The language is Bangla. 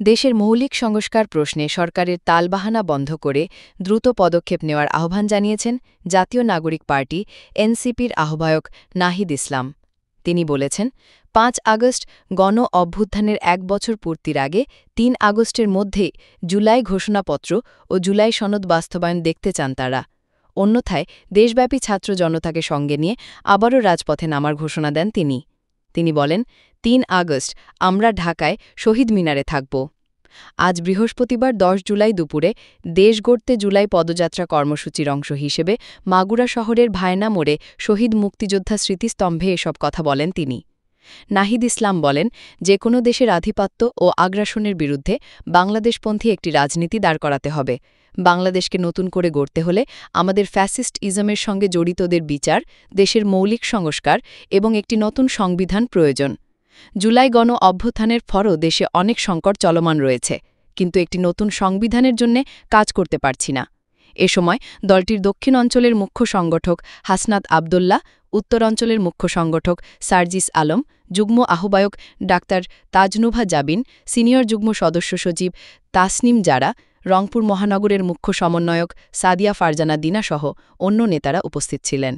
দেশের মৌলিক সংস্কার প্রশ্নে সরকারের তালবাহানা বন্ধ করে দ্রুত পদক্ষেপ নেওয়ার আহ্বান জানিয়েছেন জাতীয় নাগরিক পার্টি এনসিপির আহ্বায়ক নাহিদ ইসলাম। তিনি বলেছেন, ৫ আগস্ট গণ অভ্যুত্থানের ১ বছর পূর্তির আগে ৩ আগস্টের মধ্যেই জুলাই ঘোষণাপত্র ও জুলাই সনদ বাস্তবায়ন দেখতে চান তারা। অন্যথায় দেশব্যাপী ছাত্র জনতাকে সঙ্গে নিয়ে আবারও রাজপথে নামার ঘোষণা দেন তিনি। তিনি বলেন, ৩ আগস্ট আমরা ঢাকায় শহীদ মিনারে থাকব। আজ বৃহস্পতিবার ১০ জুলাই দুপুরে দেশ গড়তে জুলাই পদযাত্রা কর্মসূচির অংশ হিসেবে মাগুরা শহরের ভায়না মোড়ে শহীদ মুক্তিযোদ্ধা স্মৃতিস্তম্ভে এসব কথা বলেন তিনি। নাহিদ ইসলাম বলেন, যে কোনো দেশের আধিপত্য ও আগ্রাসনের বিরুদ্ধে বাংলাদেশপন্থী একটি রাজনীতি দাঁড় করাতে হবে। বাংলাদেশকে নতুন করে গড়তে হলে আমাদের ফ্যাসিস্ট ইজমের সঙ্গে জড়িতদের বিচার, দেশের মৌলিক সংস্কার এবং একটি নতুন সংবিধান প্রয়োজন। জুলাই গণ অভ্যুত্থানের পরও দেশে অনেক সংকট চলমান রয়েছে, কিন্তু একটি নতুন সংবিধানের জন্য কাজ করতে পারছি না। এ সময় দলটির দক্ষিণ অঞ্চলের মুখ্য সংগঠক হাসনাত আবদুল্লাহ, উত্তর অঞ্চলের মুখ্য সংগঠক সার্জিস আলম, যুগ্ম আহ্বায়ক ডাক্তার তাজনুভা জাবিন, সিনিয়র যুগ্ম সদস্য সচিব তাসনিম জারা, রংপুর মহানগরের মুখ্য সমন্বয়ক সাদিয়া ফারজানা দিনাসহ অন্য নেতারা উপস্থিত ছিলেন।